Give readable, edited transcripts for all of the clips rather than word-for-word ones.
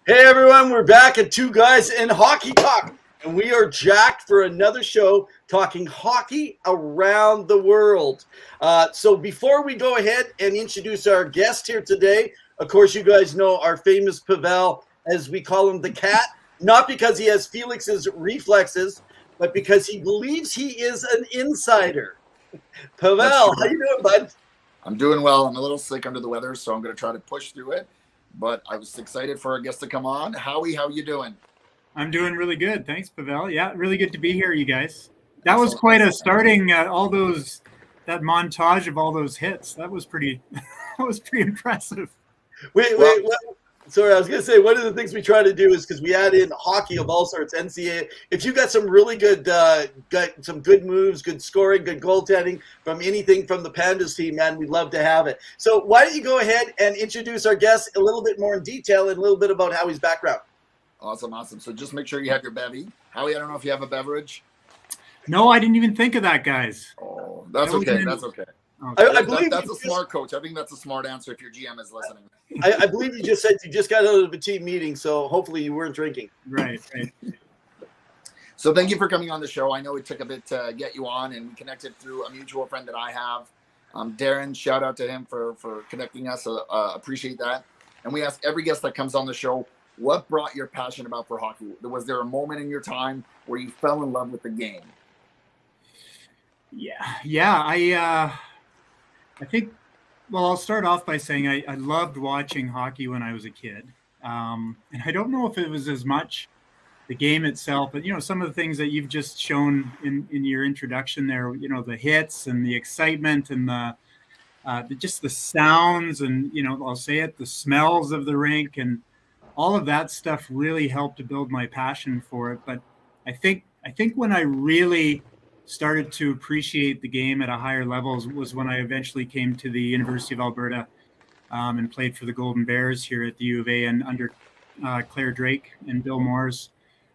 Hey everyone, we're back at Two Guys in Hockey Talk, and we are jacked for another show talking hockey around the world. So before we go ahead and introduce our guest here today, of course you guys know our famous Pavel, as we call him, the Cat, not because he has Felix's reflexes, but because he believes he is an insider. Pavel, how you doing, bud? I'm doing well. I'm a little sick under the weather, so I'm going to try to push through it. But I was excited for our guest to come on. Howie, how you doing? I'm doing really good. Thanks, Pavel. Yeah, really good to be here, you guys. That was quite a starting, that montage of all those hits. That was pretty impressive. Wait. Sorry, I was going to say, one of the things we try to do is, because we add in hockey of all sorts, NCAA. If you got some really good, got some good moves, good scoring, good goaltending from anything from the Pandas team, man, we'd love to have it. So why don't you go ahead and introduce our guest a little bit more in detail and a little bit about Howie's background. Awesome. So just make sure you have your bevy. Howie, I don't know if you have a beverage. No, I didn't even think of that, guys. Oh, that's okay. That's okay. I believe that's a smart coach. I think that's a smart answer if your GM is listening. I believe you just said you just got out of a team meeting, so hopefully you weren't drinking. Right. So thank you for coming on the show. I know it took a bit to get you on, and we connected through a mutual friend that I have. Darren, shout out to him for connecting us. Appreciate that. And we ask every guest that comes on the show, what brought your passion about for hockey? Was there a moment in your time where you fell in love with the game? Yeah. I think, well, I'll start off by saying I loved watching hockey when I was a kid. And I don't know if it was as much the game itself, but, some of the things that you've just shown in your introduction there, the hits and the excitement and just the sounds and, I'll say it, the smells of the rink and all of that stuff really helped to build my passion for it. But I think when I really started to appreciate the game at a higher level was when I eventually came to the University of Alberta and played for the Golden Bears here at the U of A and under Claire Drake and Bill Moores.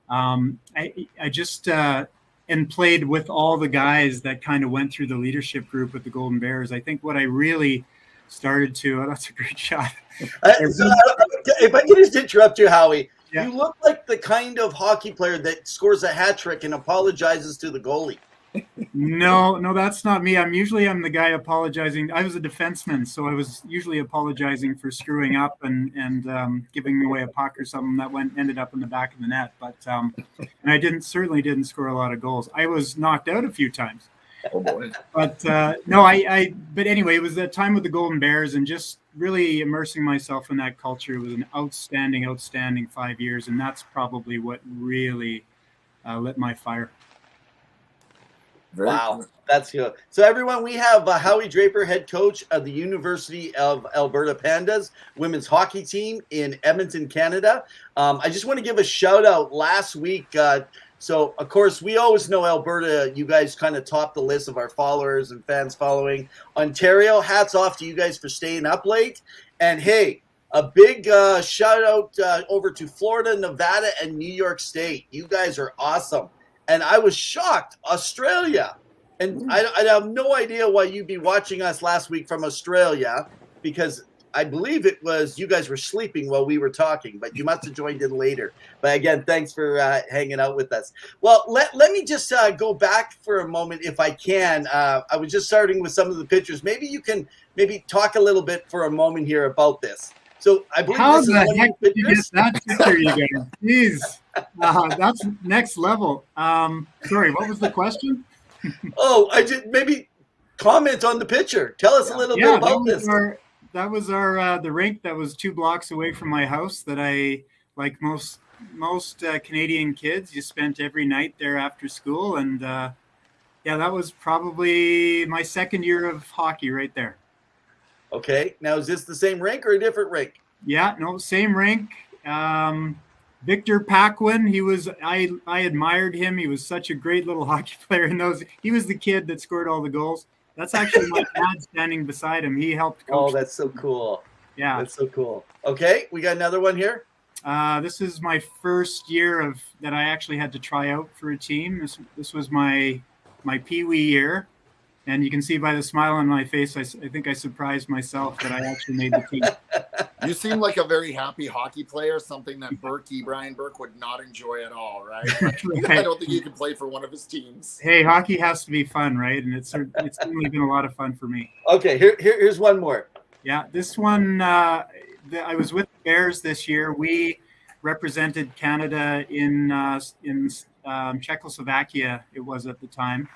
I just and played with all the guys that kind of went through the leadership group with the Golden Bears. I think what I really started to, that's a great shot. If I could just interrupt you, Howie, yeah. You look like the kind of hockey player that scores a hat trick and apologizes to the goalie. No, that's not me. I'm the guy apologizing. I was a defenseman, so I was usually apologizing for screwing up and giving away a puck or something that ended up in the back of the net. But and I certainly didn't score a lot of goals. I was knocked out a few times. Oh boy! But but anyway, it was that time with the Golden Bears and just really immersing myself in that culture. It was an outstanding 5 years, and that's probably what really lit my fire. Wow, cool. That's good. So everyone, we have Howie Draper, head coach of the University of Alberta Pandas women's hockey team in Edmonton, Canada. I just want to give a shout out last week. So, of course, we always know Alberta, you guys kind of top the list of our followers and fans following. Ontario, hats off to you guys for staying up late. And, hey, a big shout out over to Florida, Nevada, and New York State. You guys are awesome. And I was shocked, Australia. And I have no idea why you'd be watching us last week from Australia, because I believe it was you guys were sleeping while we were talking, but you must have joined in later. But again, thanks for hanging out with us. Well, let me just go back for a moment if I can. I was just starting with some of the pictures. Maybe you can talk a little bit for a moment here about this. So I believe how this the is heck did you get that picture, you guys? Jeez, that's next level. Sorry, what was the question? I just maybe comment on the picture. Tell us a little bit about this. That was our the rink that was 2 blocks away from my house that I, like most Canadian kids, you spent every night there after school. And that was probably my second year of hockey right there. Okay. Now, is this the same rink or a different rink? Yeah, no, same rink. Victor Paquin, I admired him. He was such a great little hockey player. He was the kid that scored all the goals. That's actually my dad standing beside him. He helped coach. Oh, that's so cool. Yeah. That's so cool. Okay, we got another one here. This is my first year that I actually had to try out for a team. This was my Pee-wee year. And you can see by the smile on my face, I think I surprised myself that I actually made the team. You seem like a very happy hockey player, something that Brian Burke would not enjoy at all, right? Right. I don't think he could play for one of his teams. Hey, hockey has to be fun, right? And it's certainly been a lot of fun for me. Okay, here's one more. Yeah, this one, I was with the Bears this year. We represented Canada in Czechoslovakia, it was at the time,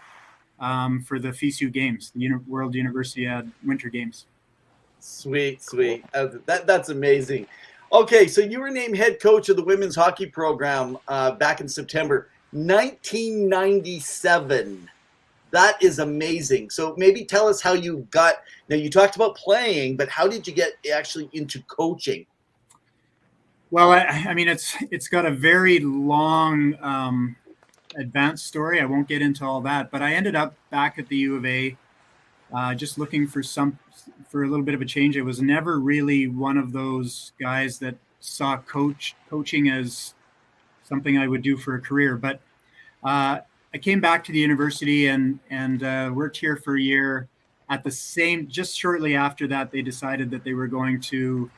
for the FISU Games, the World Universiade Winter Games. Sweet. That's amazing. Okay, so you were named head coach of the women's hockey program back in September 1997. That is amazing. So maybe tell us how you got. Now you talked about playing, but how did you get actually into coaching? Well, I mean, it's got a very long advanced story. I won't get into all that, but I ended up back at the U of A, just looking for a little bit of a change. I was never really one of those guys that saw coaching as something I would do for a career. But I came back to the university and worked here for a year. Just shortly after that, they decided that they were going to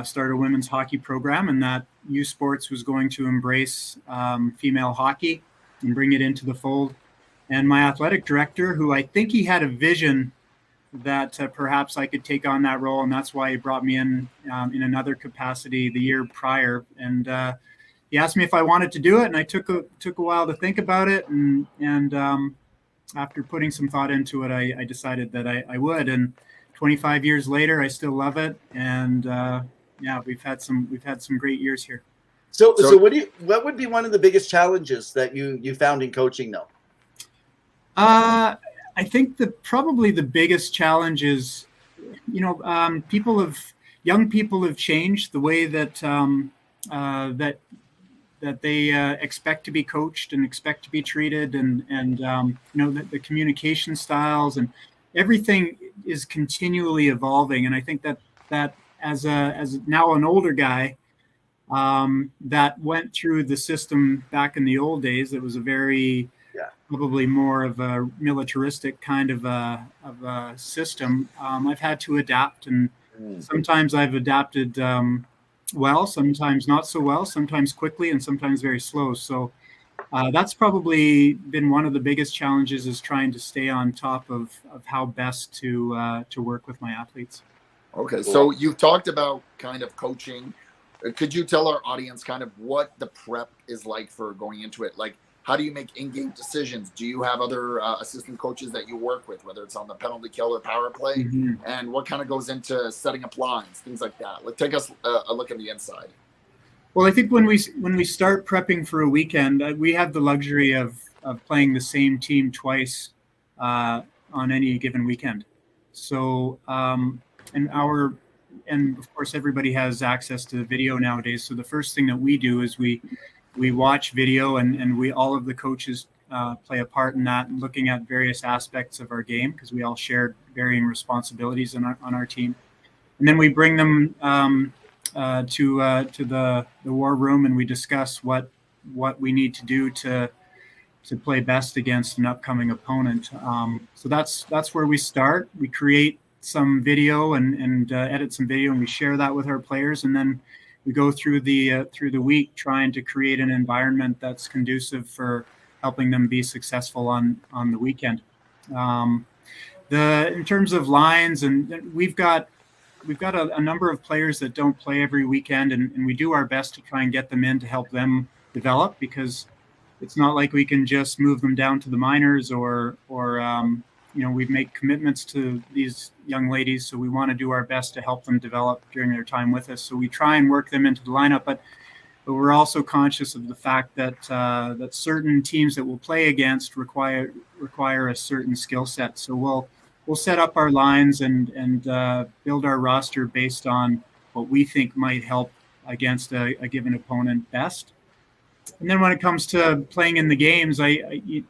start a women's hockey program, and that U Sports was going to embrace female hockey and bring it into the fold. And my athletic director, who I think he had a vision that perhaps I could take on that role, and that's why he brought me in another capacity the year prior. And he asked me if I wanted to do it, and I took a while to think about it. And after putting some thought into it, I decided that I would. And 25 years later, I still love it. And we've had some great years here. So what would be one of the biggest challenges that you found in coaching, though? I think probably the biggest challenge is, young people have changed the way that they expect to be coached and expect to be treated, and the communication styles and everything is continually evolving. And I think that as now an older guy that went through the system back in the old days, it was a very probably more of a militaristic kind of a system. I've had to adapt, and sometimes I've adapted well, sometimes not so well, sometimes quickly, and sometimes very slow. So that's probably been one of the biggest challenges, is trying to stay on top of how best to work with my athletes. Okay, so you've talked about kind of coaching. Could you tell our audience kind of what the prep is like for going into it? Like, how do you make in-game decisions? Do you have other assistant coaches that you work with, whether it's on the penalty kill or power play? Mm-hmm. And what kind of goes into setting up lines, things like that? Like, take us a look at the inside. Well, I think when we start prepping for a weekend, we have the luxury of playing the same team twice on any given weekend. So, and of course, everybody has access to video nowadays. So the first thing that we do is we watch video, and all of the coaches play a part in that, and looking at various aspects of our game, because we all share varying responsibilities on our team. And then we bring them to the war room, and we discuss what we need to do to play best against an upcoming opponent. So that's where we start. We create some video and edit some video, and we share that with our players, and then we go through the week trying to create an environment that's conducive for helping them be successful on the weekend. In terms of lines, and we've got a number of players that don't play every weekend, and we do our best to try and get them in to help them develop, because it's not like we can just move them down to the minors or we make commitments to these young ladies, so we want to do our best to help them develop during their time with us. So we try and work them into the lineup, but we're also conscious of the fact that certain teams that we'll play against require a certain skill set. So we'll set up our lines and build our roster based on what we think might help against a given opponent best. And then when it comes to playing in the games, we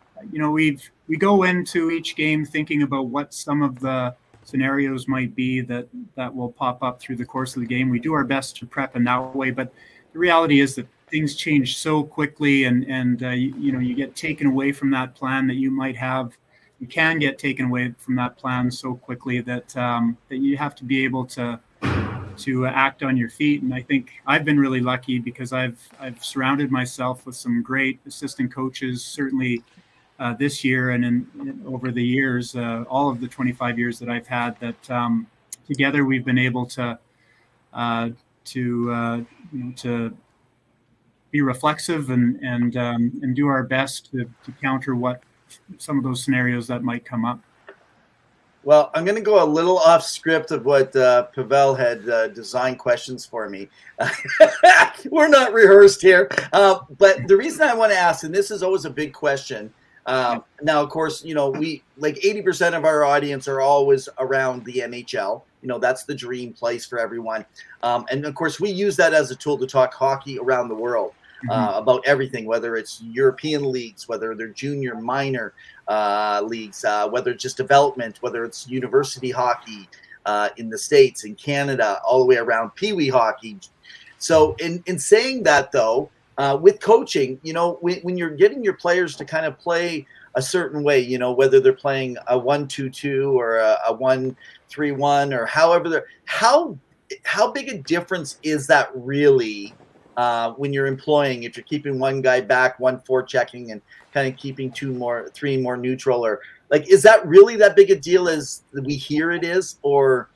go into each game thinking about what some of the scenarios might be that will pop up through the course of the game. We do our best to prep in that way, but the reality is that things change so quickly, and you get taken away from that plan that you might have. You can get taken away from that plan so quickly that you have to be able to to act on your feet. And I think I've been really lucky because I've surrounded myself with some great assistant coaches, certainly this year and over the years, all of the 25 years that I've had, that together we've been able to be reflexive and do our best to counter what some of those scenarios that might come up. Well, I'm going to go a little off script of what Pavel had designed questions for me. We're not rehearsed here. But the reason I want to ask, and this is always a big question. Now, of course, we like 80% of our audience are always around the NHL. That's the dream place for everyone. And of course, we use that as a tool to talk hockey around the world. About everything, whether it's European leagues, whether they're junior, minor leagues, whether it's just development, whether it's university hockey in the States, in Canada, all the way around Pee-wee hockey. So in saying that, though, with coaching, when you're getting your players to kind of play a certain way, whether they're playing a 1-2-2 or a 1-3-1 or however, how big a difference is that really? When you're employing, if you're keeping one guy back, 1 forechecking, and kind of keeping 3 more neutral, or like, is that really that big a deal as we hear it is, or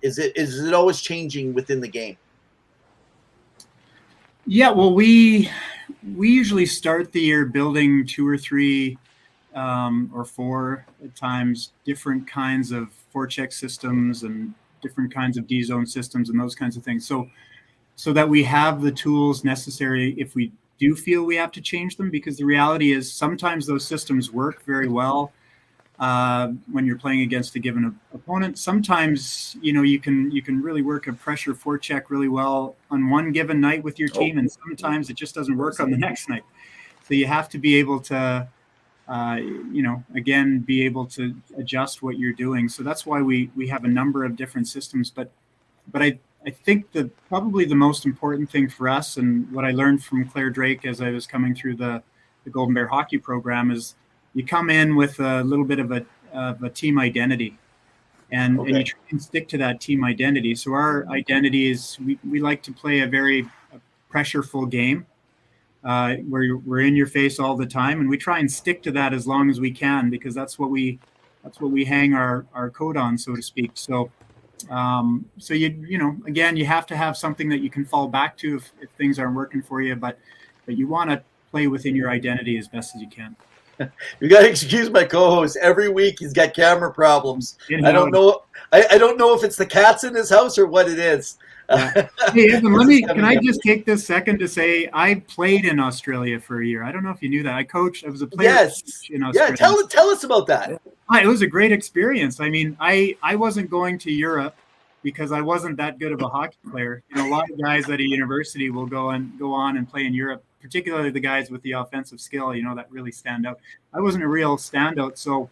is it always changing within the game? Yeah, well, we usually start the year building 2 or 3 or 4 at times different kinds of forecheck systems and different kinds of D zone systems and those kinds of things. So that we have the tools necessary if we do feel we have to change them, because the reality is sometimes those systems work very well when you're playing against a given opponent. Sometimes, you can really work a pressure forecheck really well on one given night with your team, and sometimes it just doesn't work on the next night. So you have to be able to, again, be able to adjust what you're doing. So that's why we have a number of different systems. But I think that probably the most important thing for us, and what I learned from Claire Drake as I was coming through the Golden Bear hockey program, is you come in with a little bit of a team identity, and you try and stick to that team identity. So our identity is we like to play a very pressureful game where we're in your face all the time, and we try and stick to that as long as we can, because that's what we hang our coat on, so to speak. So again, you have to have something that you can fall back to if things aren't working for you, but you want to play within your identity as best as you can. You got to excuse my co-host. Every week he's got camera problems. I don't know. I don't know if it's the cats in his house or what it is. Yeah. Hey, Evan, can I just take this second to say I played in Australia for a year. I don't know if you knew that. I was a player in Australia. Yeah, tell us about that. It was a great experience. I mean, I wasn't going to Europe because I wasn't that good of a hockey player. A lot of guys at a university will go on and play in Europe, particularly the guys with the offensive skill, that really stand out. I wasn't a real standout, so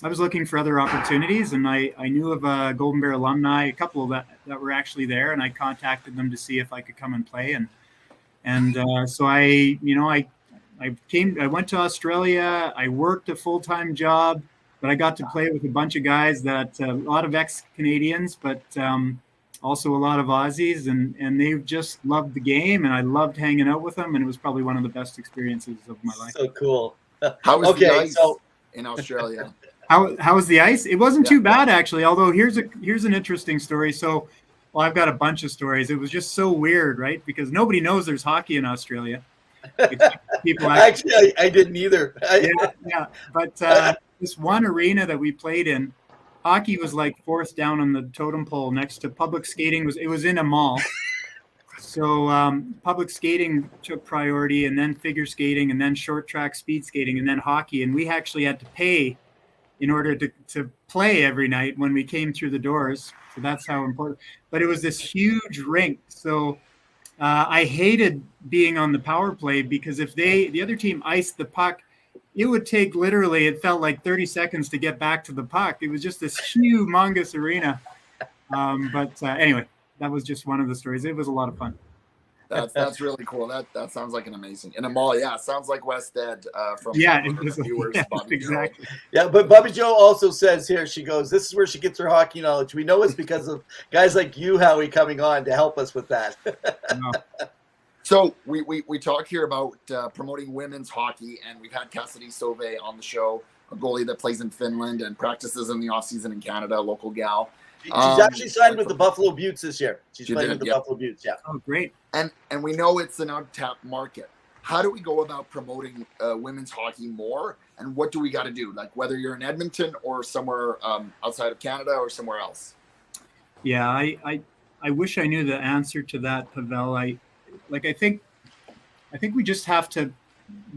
I was looking for other opportunities, and I knew of a Golden Bear alumni, a couple that were actually there, and I contacted them to see if I could come and play. So I went to Australia. I worked a full-time job, but I got to play with a bunch of guys that a lot of ex-Canadians, but also a lot of Aussies, and they just loved the game, and I loved hanging out with them, and it was probably one of the best experiences of my life. So cool. How was the ice in Australia? How was the ice? It wasn't too bad, actually, although here's an interesting story. So, I've got a bunch of stories. It was just so weird, right? Because nobody knows there's hockey in Australia. People actually, I didn't either. Yeah. But this one arena that we played in, hockey was like 4th down on the totem pole next to public skating. It was in a mall. So public skating took priority, and then figure skating, and then short track speed skating, and then hockey. And we actually had to pay in order to play every night when we came through the doors. So that's how important. But it was this huge rink. So I hated being on the power play, because if the other team iced the puck, it would take literally, it felt like 30 seconds to get back to the puck. It was just this humongous arena. But anyway, that was just one of the stories. It was a lot of fun. That's really cool. That sounds like an amazing in a mall. Yeah, sounds like West Ed from Yeah, the viewers. yes, Bobby exactly. Yeah, but Bobby Joe also says here, she goes, this is where she gets her hockey knowledge. We know it's because of guys like you, Howie, coming on to help us with that. No. So we talk here about promoting women's hockey, and we've had Cassidy Sauvé on the show, a goalie that plays in Finland and practices in the offseason in Canada, a local gal. She's actually signed with the Buffalo Beauts this year. She's playing with the Buffalo Beauts, yeah. Oh, great. And we know it's an untapped market. How do we go about promoting women's hockey more? And what do we got to do? Like whether you're in Edmonton or somewhere outside of Canada or somewhere else? Yeah, I wish I knew the answer to that, Pavel. I think we just have to,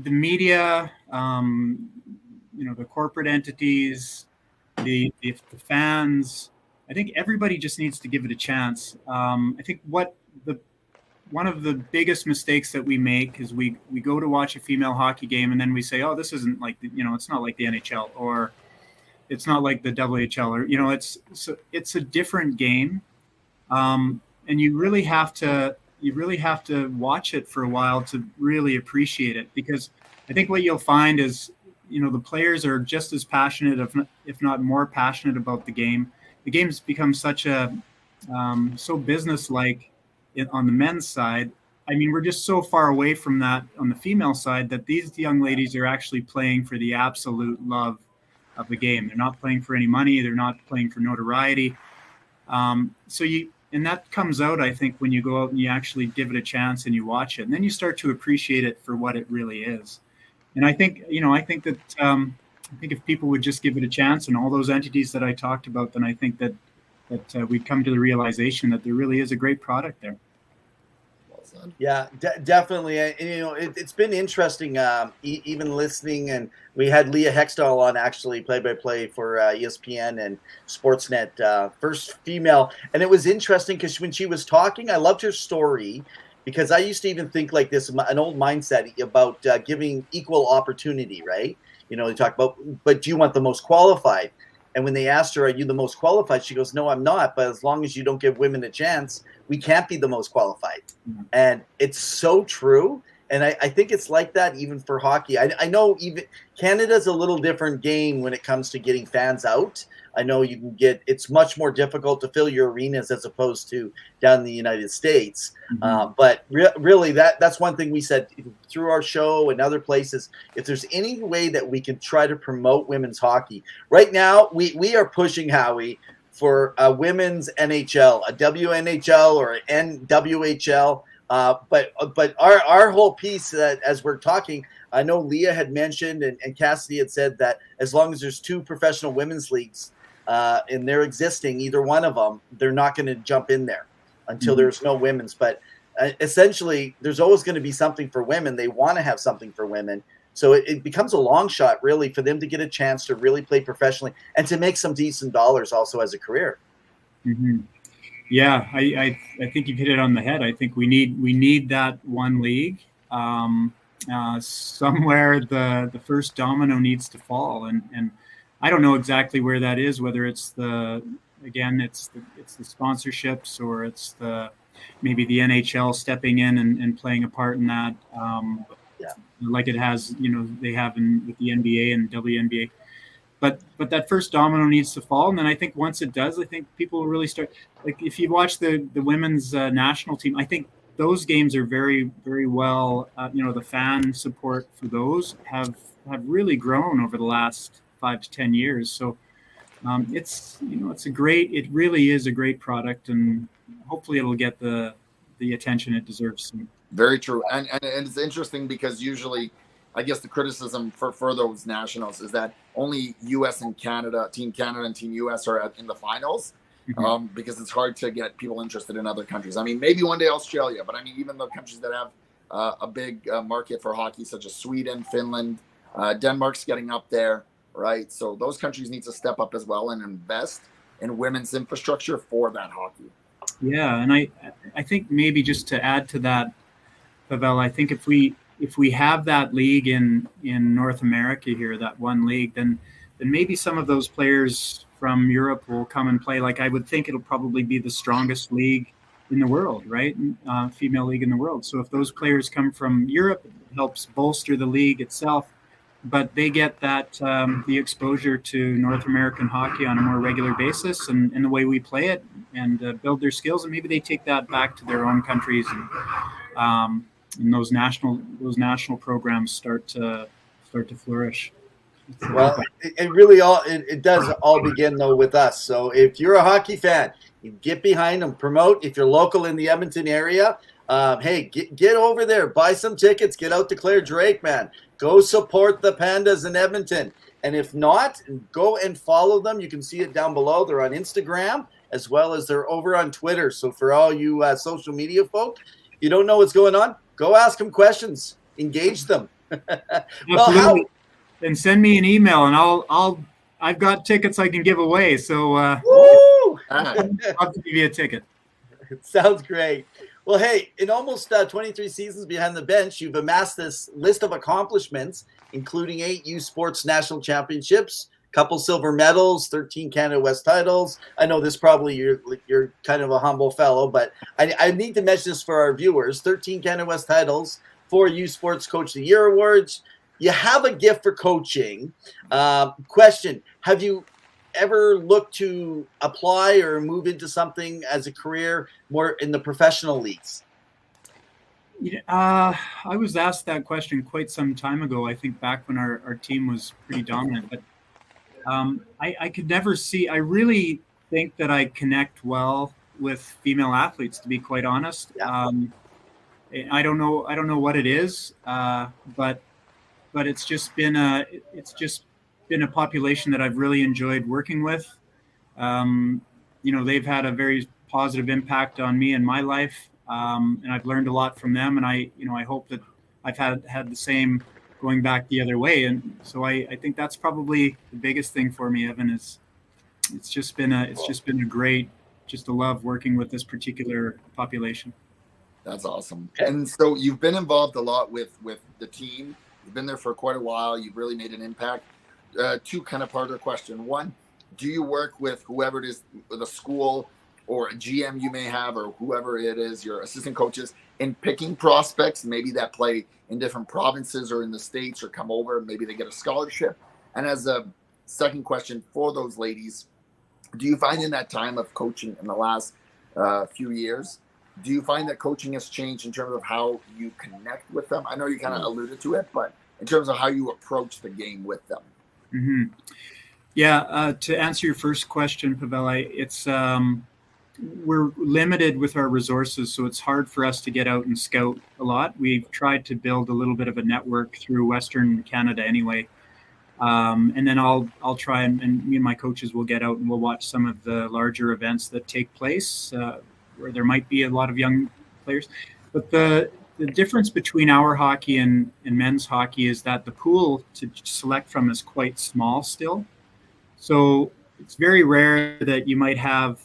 the media, the corporate entities, the fans. I think everybody just needs to give it a chance. I think one of the biggest mistakes that we make is we go to watch a female hockey game and then we say, oh, this isn't like it's not like the NHL, or it's not like the WHL, or it's a different game, and you really have to watch it for a while to really appreciate it, because I think what you'll find is the players are just as passionate, if not more passionate about the game. The game's become such a so business-like on the men's side. I mean, we're just so far away from that on the female side that these young ladies are actually playing for the absolute love of the game. They're not playing for any money. They're not playing for notoriety. And that comes out, I think, when you go out and you actually give it a chance and you watch it, and then you start to appreciate it for what it really is. And I think if people would just give it a chance, and all those entities that I talked about, then I think that we'd come to the realization that there really is a great product there. Yeah, definitely. It's been interesting, even listening, and we had Leah Hextall on, actually play-by-play for ESPN and Sportsnet, first female, and it was interesting because when she was talking, I loved her story, because I used to even think like this, an old mindset about giving equal opportunity, right? They talk about, but do you want the most qualified? And when they asked her, are you the most qualified? She goes, no, I'm not. But as long as you don't give women a chance, we can't be the most qualified. Mm-hmm. And it's so true. And I think it's like that even for hockey. I know even Canada's a little different game when it comes to getting fans out. I know it's much more difficult to fill your arenas as opposed to down in the United States. Mm-hmm. But really, that's one thing we said through our show and other places. If there's any way that we can try to promote women's hockey, right now we are pushing, Howie, for a women's NHL, a WNHL or an NWHL. But our whole piece, as we're talking, I know Leah had mentioned and Cassidy had said that as long as there's two professional women's leagues and they're existing, either one of them, they're not going to jump in there until mm-hmm. there's no women's. But essentially, there's always going to be something for women. They want to have something for women. So it becomes a long shot, really, for them to get a chance to really play professionally and to make some decent dollars also as a career. Mm-hmm. Yeah, I think you've hit it on the head. I think we need that one league. Somewhere the first domino needs to fall, and I don't know exactly where that is. Whether it's the sponsorships, or it's maybe the NHL stepping in and playing a part in that. Like it has, they have with the NBA and WNBA. But that first domino needs to fall, and then I think once it does, I think people will really start. Like if you watch the women's national team, I think those games are very, very well. The fan support for those have really grown over the last 5 to 10 years. So it really is a great product, and hopefully it'll get the attention it deserves. Very true, and it's interesting because usually, I guess the criticism for those nationals is that only U.S. and Canada, Team Canada and Team U.S. are in the finals, mm-hmm. Because it's hard to get people interested in other countries. I mean, maybe one day Australia, but I mean, even the countries that have a big market for hockey, such as Sweden, Finland, Denmark's getting up there, right? So those countries need to step up as well and invest in women's infrastructure for that hockey. Yeah, and I think maybe just to add to that, Pavel, I think if we have that league in North America here, that one league, then maybe some of those players from Europe will come and play. Like I would think it'll probably be the strongest league in the world, right? Female league in the world. So if those players come from Europe, it helps bolster the league itself. But they get that the exposure to North American hockey on a more regular basis, and the way we play it, and build their skills, and maybe they take that back to their own countries, and those national programs start to flourish. Well, it really it does all begin though with us. So if you're a hockey fan, you get behind them, promote. If you're local in the Edmonton area, hey, get over there, buy some tickets, get out to Claire Drake, man. Go support the Pandas in Edmonton. And if not, go and follow them. You can see it down below. They're on Instagram as well as they're over on Twitter. So for all you social media folk, you don't know what's going on, go ask them questions, engage them. Well, and send me an email, and I've got tickets I can give away. So Woo! I'll give you a ticket. Sounds great. Well, hey, in almost 23 seasons behind the bench, you've amassed this list of accomplishments, including 8 U Sports National Championships, couple silver medals, 13 Canada West titles. I know this probably you're kind of a humble fellow, but I need to mention this for our viewers. 13 Canada West titles, 4 U Sports Coach of the Year awards. You have a gift for coaching. Question, have you ever looked to apply or move into something as a career more in the professional leagues? I was asked that question quite some time ago. I think back when our team was pretty dominant, but I could never see. I really think that I connect well with female athletes, to be quite honest. Yeah. I don't know what it is, but it's just been a population that I've really enjoyed working with. They've had a very positive impact on me and my life, and I've learned a lot from them. And I hope that I've had the same going back the other way. And so I think that's probably the biggest thing for me, Evan. Is it's just been a great, just a love working with this particular population. That's awesome. And so you've been involved a lot with the team. You've been there for quite a while. You've really made an impact. 2 kind of part of the question. 1, do you work with whoever it is, the school or a GM you may have, or whoever it is, your assistant coaches, in picking prospects, maybe that play in different provinces or in the States or come over, maybe they get a scholarship? And as a second question for those ladies, do you find in that time of coaching in the last few years, do you find that coaching has changed in terms of how you connect with them? I know you kind of alluded to it, but in terms of how you approach the game with them. Mm-hmm. Yeah. To answer your first question, Pavel, it's we're limited with our resources, so it's hard for us to get out and scout a lot. We've tried to build a little bit of a network through Western Canada anyway. And then I'll try and me and my coaches will get out and we'll watch some of the larger events that take place, where there might be a lot of young players. But the difference between our hockey and men's hockey is that the pool to select from is quite small still. So it's very rare that you might have,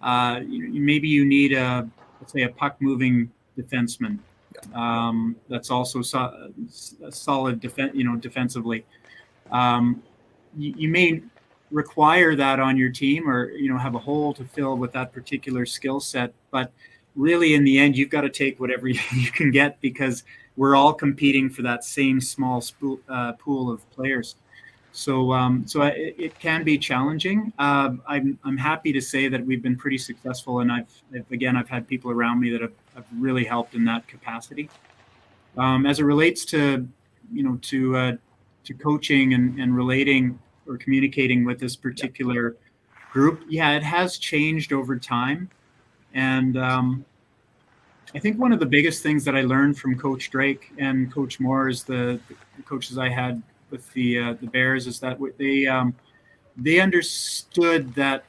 maybe you need let's say a puck moving defenseman. That's also a solid defensively. You may require that on your team, or have a hole to fill with that particular skill set, but really in the end you've got to take whatever you can get, because we're all competing for that same small pool of players. So it can be challenging. I'm happy to say that we've been pretty successful, and I've had people around me that have really helped in that capacity. As it relates to to coaching and relating or communicating with this particular group, it has changed over time. And I think one of the biggest things that I learned from Coach Drake and Coach Moore, is the coaches I had with the Bears, is that they understood that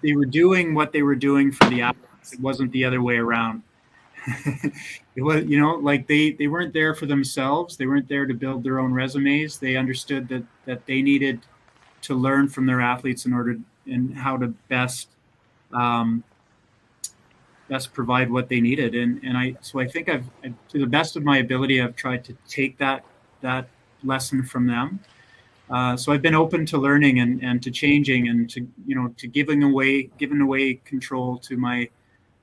they were doing what they were doing for the athletes. It wasn't the other way around. It was, like they weren't there for themselves. They weren't there to build their own resumes. They understood that they needed to learn from their athletes in how to best provide what they needed. And I think I've, to the best of my ability, I've tried to take that lesson from them. So I've been open to learning and to changing and to giving away control to my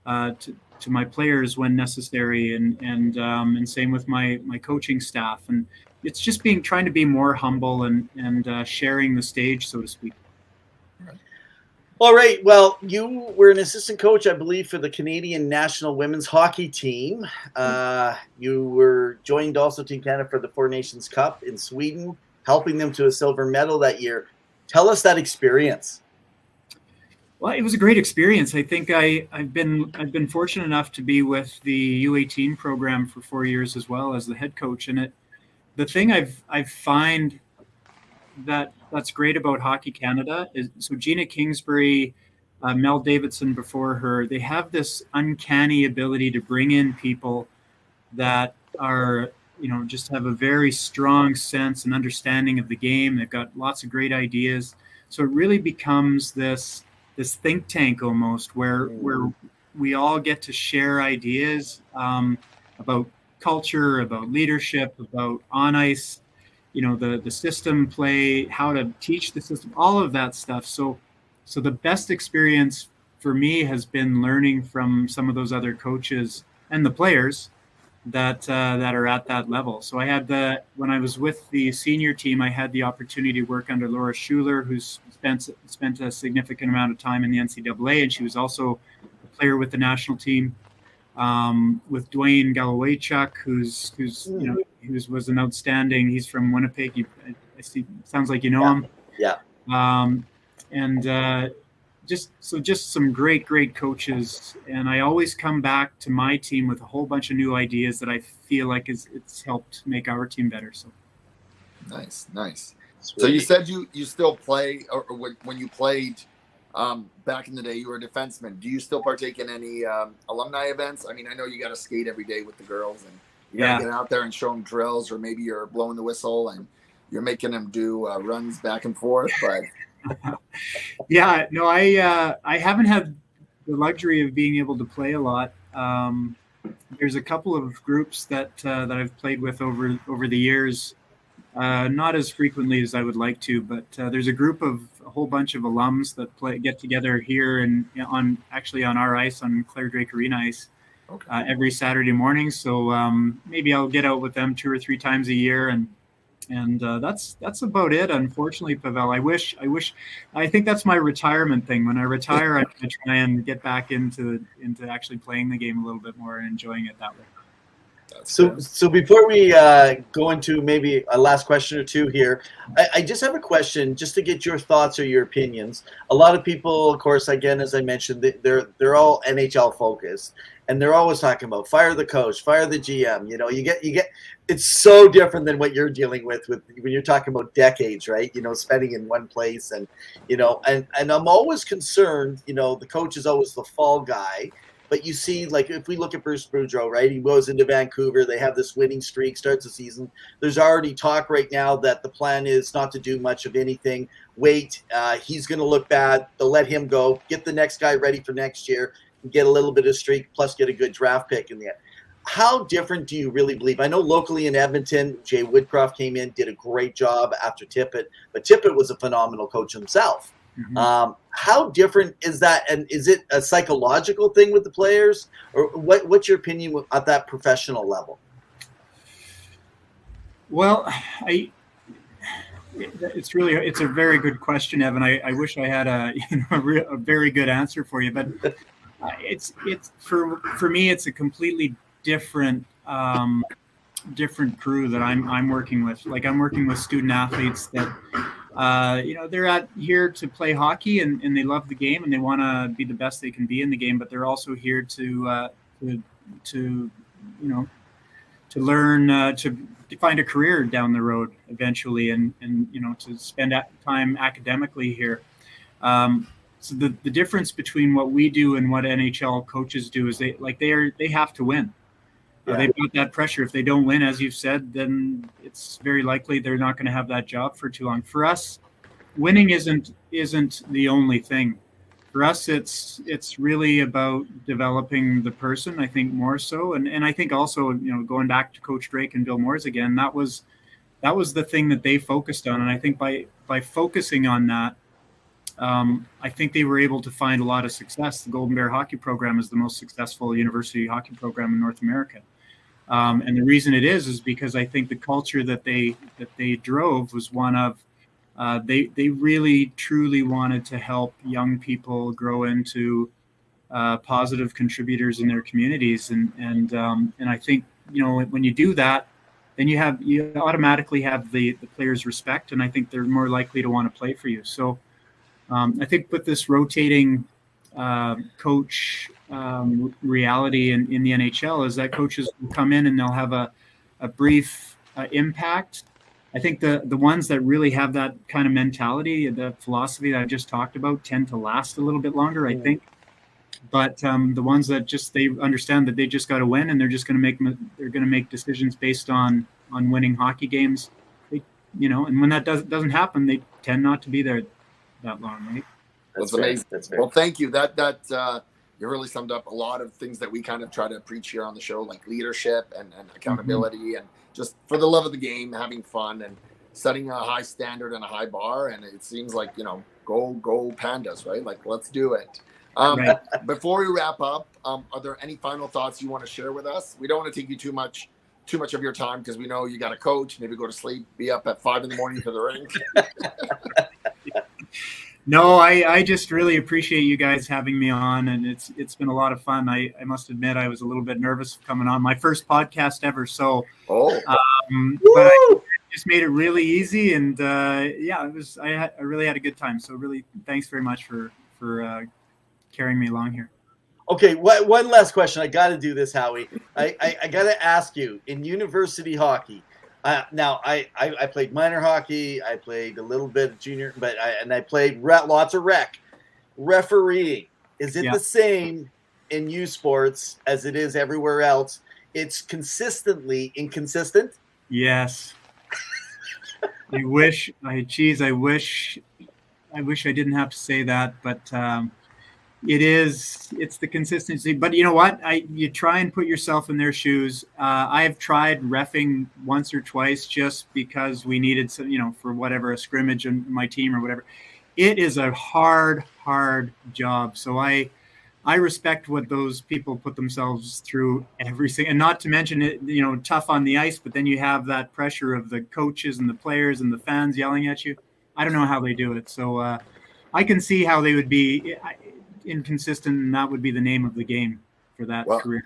to my players when necessary, and same with my coaching staff. And it's just trying to be more humble and sharing the stage, so to speak. All right. Well, you were an assistant coach, I believe, for the Canadian national women's hockey team. You were joined also Team Canada for the Four Nations Cup in Sweden, helping them to a silver medal that year. Tell us that experience. Well, it was a great experience. I think I've been fortunate enough to be with the U18 program for 4 years as well as the head coach. And the thing I find that's great about Hockey Canada is, so Gina Kingsbury, Mel Davidson before her, they have this uncanny ability to bring in people that are, just have a very strong sense and understanding of the game. They've got lots of great ideas. So it really becomes this think tank almost where we all get to share ideas about culture, about leadership, about on ice, the system play, how to teach the system, all of that stuff. So the best experience for me has been learning from some of those other coaches and the players that are at that level. So when I was with the senior team, I had the opportunity to work under Laura Schuler, who's spent a significant amount of time in the NCAA, and she was also a player with the national team. With Dwayne Gallowaychuk, who's was an outstanding. He's from Winnipeg. I see. Sounds like you know him. Yeah. Just some great coaches, and I always come back to my team with a whole bunch of new ideas that I feel like it's helped make our team better. So nice. Sweet. So you said you still play, or when you played back in the day, you were a defenseman. Do you still partake in any alumni events? I mean, I know you got to skate every day with the girls, and you got to get out there and show them drills, or maybe you're blowing the whistle and you're making them do runs back and forth. But yeah, no, I haven't had the luxury of being able to play a lot. There's a couple of groups that I've played with over the years. Not as frequently as I would like to, but there's a whole bunch of alums that get together here and on our ice, on Claire Drake Arena ice, every Saturday morning. So maybe I'll get out with them 2 or 3 times a year, and that's about it. Unfortunately, Pavel, I think that's my retirement thing. When I retire, I'm going to try and get back into actually playing the game a little bit more and enjoying it that way. So before we go into maybe a last question or two here, I just have a question just to get your thoughts or your opinions. A lot of people, of course, again, as I mentioned, they're all NHL focused, and they're always talking about fire the coach, fire the GM. You get it's so different than what you're dealing with when you're talking about decades, right? Spending in one place, and and I'm always concerned. The coach is always the fall guy. But you see, like, if we look at Bruce Boudreau, right, he goes into Vancouver. They have this winning streak, starts the season. There's already talk right now that the plan is not to do much of anything. Wait, he's going to look bad. They'll let him go, get the next guy ready for next year, and get a little bit of streak, plus get a good draft pick in the end. How different do you really believe? I know locally in Edmonton, Jay Woodcroft came in, did a great job after Tippett, but Tippett was a phenomenal coach himself. Mm-hmm. How different is that, and is it a psychological thing with the players, or what's your opinion at that professional level? Well, it's a very good question, Evan. I wish I had a very good answer for you, but it's for me, it's a completely different crew that I'm working with. Like, I'm working with student athletes that they're here to play hockey, and they love the game, and they want to be the best they can be in the game, but they're also here to learn, to find a career down the road eventually, and to spend time academically here. So the difference between what we do and what NHL coaches do is they have to win. They've got that pressure. If they don't win, as you've said, then it's very likely they're not going to have that job for too long. For us, winning isn't the only thing. For us, it's really about developing the person, I think, more so. And I think also, going back to Coach Drake and Bill Moores again, that was the thing that they focused on. And I think by focusing on that, I think they were able to find a lot of success. The Golden Bear hockey program is the most successful university hockey program in North America. And the reason it is because I think the culture that they drove was one of they really truly wanted to help young people grow into positive contributors in their communities, and I think when you do that, then you automatically have the players' respect, and I think they're more likely to want to play for you. So I think with this rotating coach reality in the NHL is that coaches will come in and they'll have a brief impact. I think the ones that really have that kind of mentality, the philosophy that I just talked about, tend to last a little bit longer, I think. But the ones that they understand that they just got to win, and they're just going to make decisions based on winning hockey games. And when that doesn't happen, they tend not to be there that long, right? That's amazing. Well, thank you. That you really summed up a lot of things that we kind of try to preach here on the show, like leadership and accountability, and just for the love of the game, having fun and setting a high standard and a high bar. And it seems like, go Pandas, right? Like, let's do it. Right. Before we wrap up, are there any final thoughts you want to share with us? We don't want to take you too much of your time, because we know you got a coach, maybe go to sleep, be up at 5 a.m. for the rink. No, I just really appreciate you guys having me on, and it's been a lot of fun. I must admit I was a little bit nervous coming on my first podcast ever. So, but I just made it really easy, and I really had a good time. So really, thanks very much for carrying me along here. Okay, one last question. I got to do this, Howie. I got to ask you, in university hockey, now I played minor hockey, I played a little bit of junior, and I played lots of rec. Refereeing, is it the same in U Sports as it is everywhere else? It's consistently inconsistent? Yes. I wish I didn't have to say that, but it's the consistency. But you know what? You try and put yourself in their shoes. I've tried reffing once or twice just because we needed some, for whatever, a scrimmage in my team or whatever. It is a hard job. So I respect what those people put themselves through every single, and not to mention it, tough on the ice, but then you have that pressure of the coaches and the players and the fans yelling at you. I don't know how they do it. So I can see how they would be inconsistent, and that would be the name of the game for that career.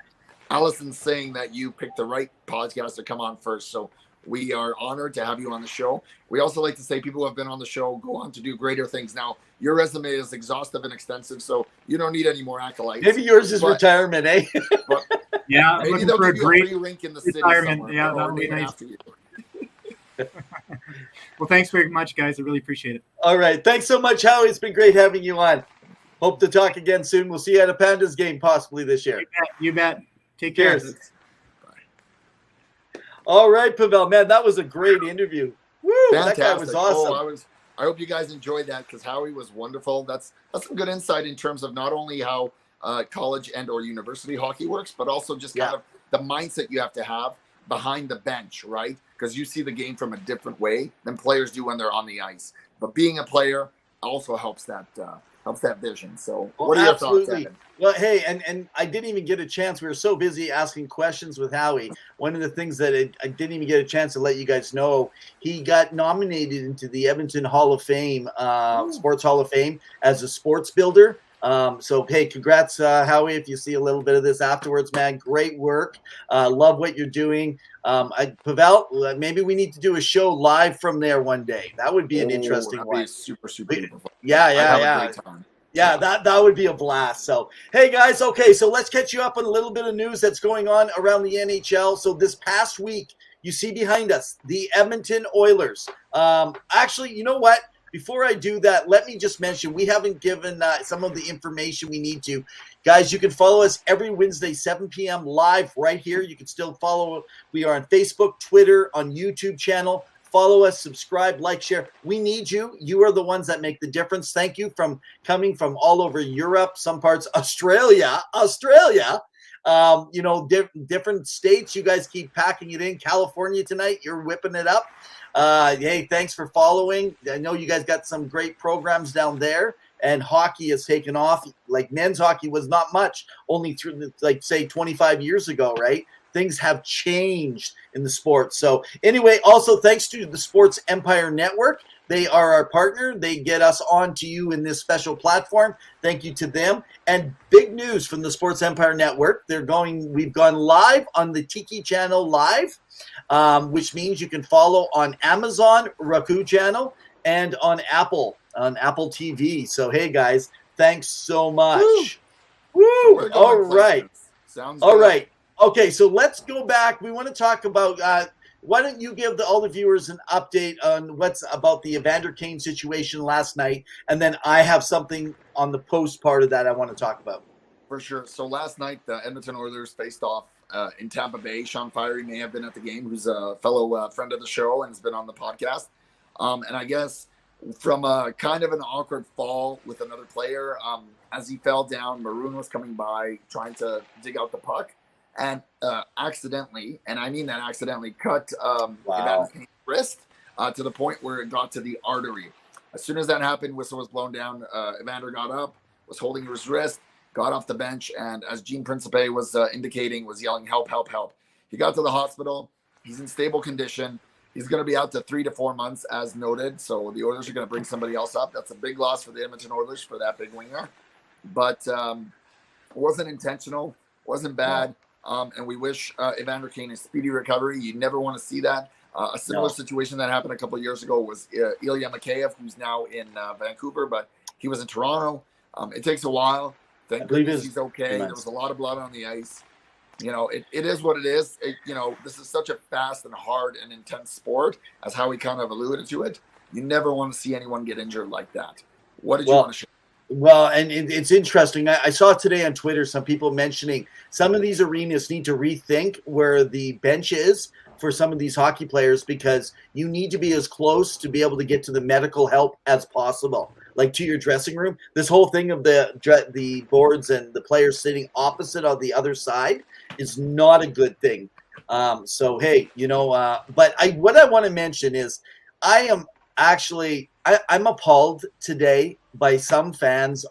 Allison's saying that you picked the right podcast to come on first, so we are honored to have you on the show. We also like to say people who have been on the show go on to do greater things. Now, your resume is exhaustive and extensive, so you don't need any more accolades. Maybe yours is retirement, eh? Yeah, maybe they'll give you a free rink in the city somewhere. Yeah, that would be nice. Well, thanks very much, guys. I really appreciate it. All right. Thanks so much, Howie. It's been great having you on. Hope to talk again soon. We'll see you at a Pandas game possibly this year. You bet. Take care. Cheers. Bye. All right, Pavel. Man, that was a great interview. Woo! Fantastic. That guy was awesome. I hope you guys enjoyed that, because Howie was wonderful. That's some good insight in terms of not only how college and or university hockey works, but also just kind of the mindset you have to have behind the bench, right? Because you see the game from a different way than players do when they're on the ice. But being a player also helps that vision. So what are your thoughts, Evan? Well, hey, and I didn't even get a chance. We were so busy asking questions with Howie. One of the things that I didn't even get a chance to let you guys know, he got nominated into the Edmonton Hall of Fame, Sports Hall of Fame, as a sports builder. So, hey, congrats, Howie, if you see a little bit of this afterwards, man. Great work. Love what you're doing. Pavel, maybe we need to do a show live from there one day. That would be an interesting one. Be super beautiful. Yeah. Yeah, that would be a blast. So, hey, guys, okay, so let's catch you up on a little bit of news that's going on around the NHL. So this past week, you see behind us, the Edmonton Oilers. Actually, you know what? Before I do that, let me just mention, we haven't given some of the information we need to. Guys, you can follow us every Wednesday, 7 p.m. live right here. You can still follow. We are on Facebook, Twitter, on YouTube channel. Follow us, subscribe, like, share. We need you. You are the ones that make the difference. Thank you from coming from all over Europe, some parts, Australia. Different states. You guys keep packing it in. California tonight, you're whipping it up. Hey, thanks for following. I know you guys got some great programs down there. and hockey has taken off. Like men's hockey was not much only through like say 25 years ago, right? Things have changed in the sport. So anyway, also thanks to the Sports Empire Network. They are our partner. They get us on to you in this special platform. Thank you to them. And big news from the Sports Empire Network. We've gone live on the Tiki channel live, which means you can follow on Amazon, Roku channel, and on Apple TV. So, hey guys, thanks so much. Woo! All right. Sounds all good. right. Okay, so let's go back. We want to talk about why don't you give all the viewers an update on what's about the Evander Kane situation last night, and then I have something on the post part of that I want to talk about. For sure. So last night, the Edmonton Oilers faced off in Tampa Bay. Sean Fiery may have been at the game, who's a fellow friend of the show and has been on the podcast. And I guess from a kind of an awkward fall with another player, as he fell down, Maroon was coming by trying to dig out the puck. And accidentally, and I mean that accidentally, cut Evander Kane's wrist to the point where it got to the artery. As soon as that happened, whistle was blown down. Evander got up, was holding his wrist, got off the bench, and as Gene Principe was indicating, was yelling, "Help, help, help." He got to the hospital. He's in stable condition. He's going to be out to 3 to 4 months, as noted. So the Oilers are going to bring somebody else up. That's a big loss for the Edmonton Oilers for that big winger. But it wasn't intentional, wasn't bad. And we wish Evander Kane a speedy recovery. You never want to see that. A similar situation that happened a couple of years ago was Ilya Mikheyev, who's now in Vancouver, but he was in Toronto. It takes a while. Thank goodness he's okay. There was a lot of blood on the ice. You know, it is what it is. This is such a fast and hard and intense sport, as Howie kind of alluded to it. You never want to see anyone get injured like that. What did you want to share? Well, and it's interesting. I saw today on Twitter some people mentioning some of these arenas need to rethink where the bench is for some of these hockey players, because you need to be as close to be able to get to the medical help as possible, like to your dressing room. This whole thing of the boards and the players sitting opposite on the other side is not a good thing. So, hey, but what I want to mention is I'm appalled today by some fans.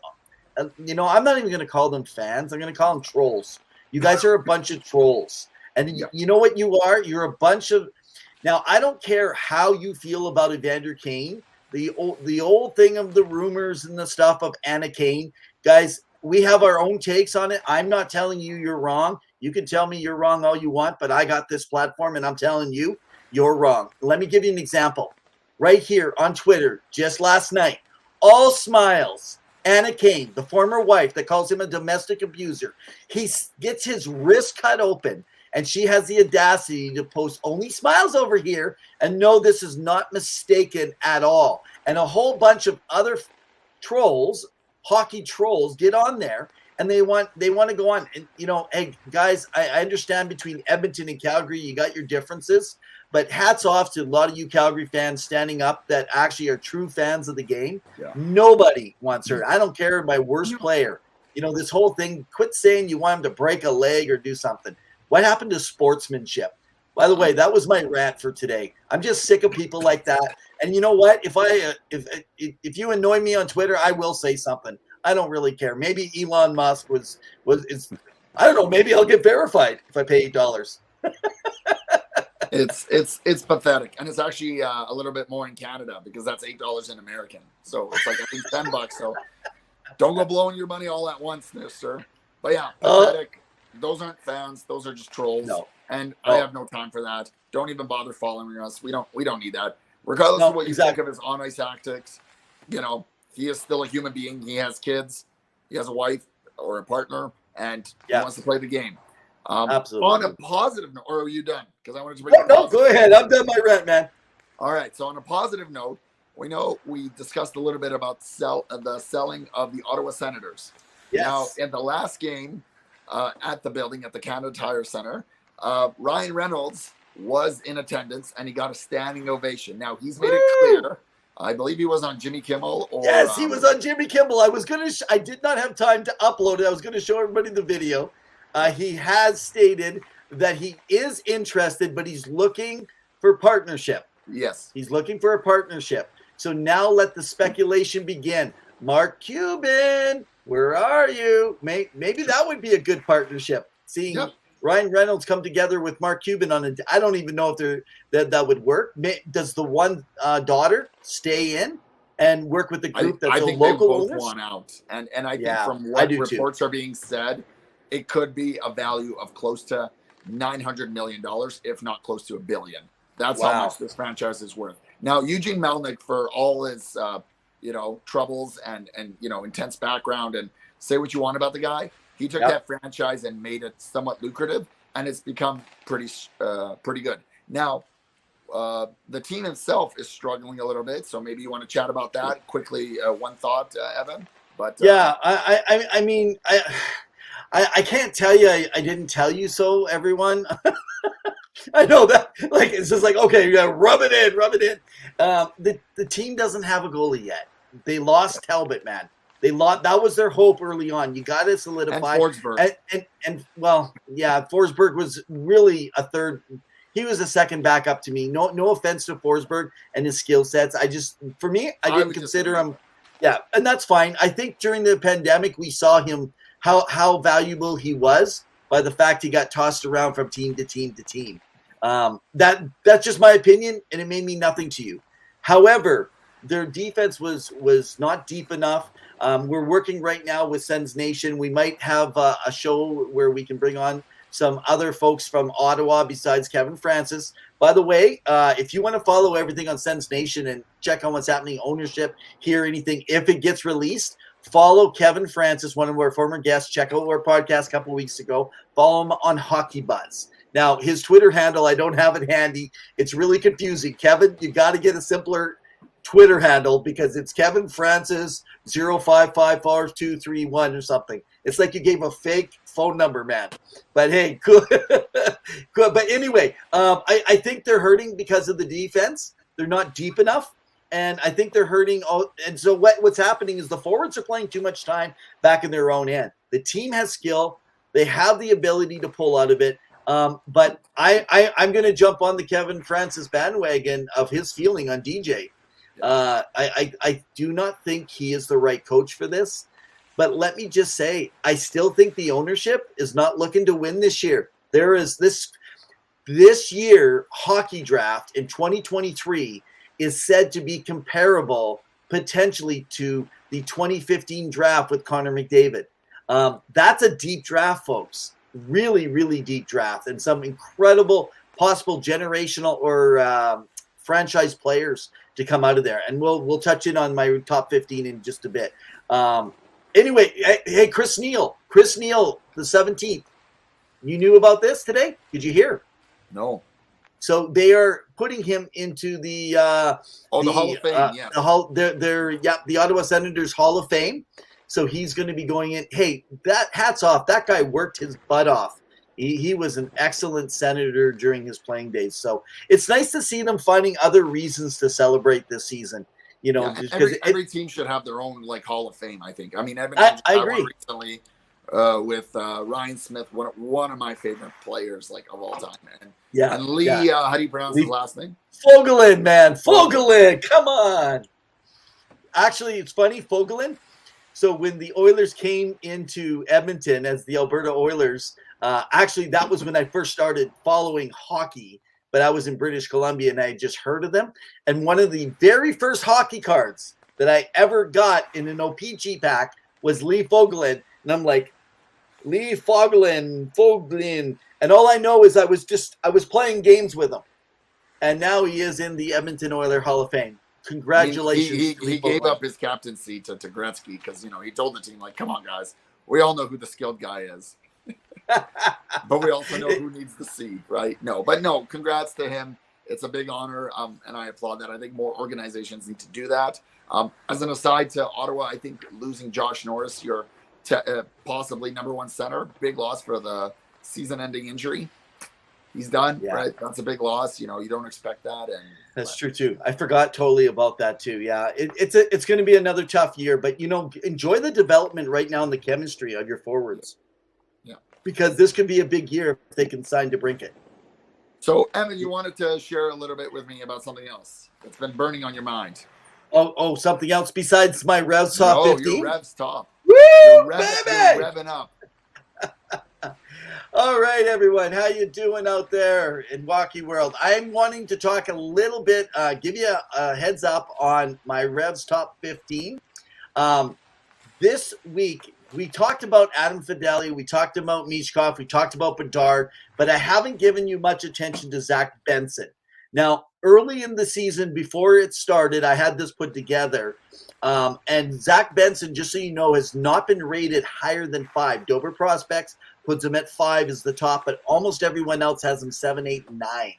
I'm not even going to call them fans. I'm going to call them trolls. You guys are a bunch of trolls. And you know what you are? You're a bunch of – now, I don't care how you feel about Evander Kane, the old thing of the rumors and the stuff of Anna Kane. Guys, we have our own takes on it. I'm not telling you you're wrong. You can tell me you're wrong all you want, but I got this platform, and I'm telling you you're wrong. Let me give you an example. Right here on Twitter, just last night, all smiles. Anna Kane, the former wife that calls him a domestic abuser, he gets his wrist cut open, and she has the audacity to post only smiles over here, and no, this is not mistaken at all. And a whole bunch of other trolls, hockey trolls, get on there, and they want to go on. And hey guys, I understand between Edmonton and Calgary, you got your differences. But hats off to a lot of you Calgary fans standing up that actually are true fans of the game. Yeah. Nobody wants her. I don't care, my worst player. This whole thing, quit saying you want him to break a leg or do something. What happened to sportsmanship? By the way, that was my rant for today. I'm just sick of people like that. And you know what? If you annoy me on Twitter, I will say something. I don't really care. Maybe Elon Musk is I don't know, maybe I'll get verified if I pay $8. It's pathetic, and it's actually a little bit more in Canada because that's $8 in American. So it's like I think $10. So don't go blowing your money all at once, there, sir. But yeah, pathetic. Those aren't fans; those are just trolls. No. And I have no time for that. Don't even bother following us. We don't need that. Regardless of what you think of his on ice tactics, he is still a human being. He has kids. He has a wife or a partner, and he wants to play the game. Absolutely. On a positive note, or are you done? Because I wanted to bring. No, go ahead. I'm done my rant, man. All right. So on a positive note, we discussed a little bit about the selling of the Ottawa Senators. Yes. Now, in the last game at the building at the Canada Tire Center, Ryan Reynolds was in attendance and he got a standing ovation. Now he's made it clear. I believe he was on Jimmy Kimmel. Yes, he was on Jimmy Kimmel. I did not have time to upload it. I was going to show everybody the video. He has stated that he is interested, but he's looking for partnership. Yes. He's looking for a partnership. So now let the speculation begin. Mark Cuban, where are you? Maybe that would be a good partnership. Seeing Ryan Reynolds come together with Mark Cuban on a. I don't even know if that would work. Does the one daughter stay in and work with the group that's I think local they both owners? want out, and I think from what reports are being said, it could be a value of close to $900 million, if not close to $1 billion. That's how much this franchise is worth. Now, Eugene Melnick, for all his troubles and intense background, and say what you want about the guy, he took that franchise and made it somewhat lucrative, and it's become pretty good. Now, the team itself is struggling a little bit, so maybe you want to chat about that quickly. One thought, Evan. But I mean, I can't tell you I didn't tell you so, everyone. I know that, like, it's just like, okay, you gotta rub it in. The team doesn't have a goalie yet. They lost Talbot, man. That was their hope early on. You got to solidify. And Forsberg. And Forsberg was really a third. He was a second backup to me. No offense to Forsberg and his skill sets. I didn't consider him. Yeah, and that's fine. I think during the pandemic we saw him how valuable he was by the fact he got tossed around from team to team to team. That's just my opinion, and it may mean nothing to you. However, their defense was not deep enough. We're working right now with Sens Nation. We might have a show where we can bring on some other folks from Ottawa besides Kevin Francis. By the way, if you want to follow everything on Sens Nation and check on what's happening, ownership, hear anything, if it gets released, follow Kevin Francis, one of our former guests. Check out our podcast a couple of weeks ago. Follow him on Hockey Buzz. Now, his Twitter handle, I don't have it handy. It's really confusing. Kevin, you got to get a simpler Twitter handle because it's Kevin Francis 0554231 or something. It's like you gave a fake phone number, man. But hey, good. Good. But anyway, I think they're hurting because of the defense. They're not deep enough. And I think they're hurting. And so what's happening is the forwards are playing too much time back in their own end. The team has skill. They have the ability to pull out of it. But I'm going to jump on the Kevin Francis bandwagon of his feeling on DJ. I do not think he is the right coach for this. But let me just say, I still think the ownership is not looking to win this year. There is this year hockey draft in 2023 is said to be comparable potentially to the 2015 draft with Connor McDavid. That's a deep draft, folks. Really, really deep draft, and some incredible possible generational or franchise players to come out of there. And we'll touch in on my top 15 in just a bit. Anyway, hey, Chris Neal, the 17th. You knew about this today? Did you hear? No. So they are putting him into the Hall of Fame. Yeah. The Ottawa Senators Hall of Fame. So he's going to be going in. Hey, hats off. That guy worked his butt off. He was an excellent Senator during his playing days. So it's nice to see them finding other reasons to celebrate this season. You know, every team should have their own Hall of Fame. I think. I mean, I agree. Recently, with Ryan Smith, one of my favorite players of all time, man. Yeah. And Lee, how do you pronounce his last name? Fogelin, man. Fogelin, come on. Actually, it's funny, Fogelin. So when the Oilers came into Edmonton as the Alberta Oilers, actually that was when I first started following hockey. But I was in British Columbia and I had just heard of them. And one of the very first hockey cards that I ever got in an OPG pack was Lee Fogelin. And I'm like, Lee Fogelin. And all I know is I was playing games with him. And now he is in the Edmonton Oilers Hall of Fame. Congratulations. He gave up his captaincy to Gretzky because, he told the team, come on, guys. We all know who the skilled guy is. But we also know who needs the seed, right? No, congrats to him. It's a big honor, and I applaud that. I think more organizations need to do that. As an aside to Ottawa, I think losing Josh Norris, your possibly number one center, big loss for the season-ending injury. He's done, right? That's a big loss. You don't expect that. That's true too. I forgot totally about that too. Yeah, it's going to be another tough year, but enjoy the development right now in the chemistry of your forwards. Yeah, because this could be a big year if they can sign DeBrincat. So, Evan, you wanted to share a little bit with me about something else that's been burning on your mind. Oh, something else besides my Revs top 15? Your Revs top. Woo, You're baby! revving up. All right, everyone. How you doing out there in Waukee World? I'm wanting to talk a little bit, give you a heads up on my Revs top 15. This week, we talked about Adam Fideli, we talked about Mishkov, we talked about Bedard, but I haven't given you much attention to Zach Benson. Now, early in the season, before it started, I had this put together, and Zach Benson, just so you know, has not been rated higher than 5. Dover Prospects puts him at 5 as the top, but almost everyone else has him 7, 8, and 9.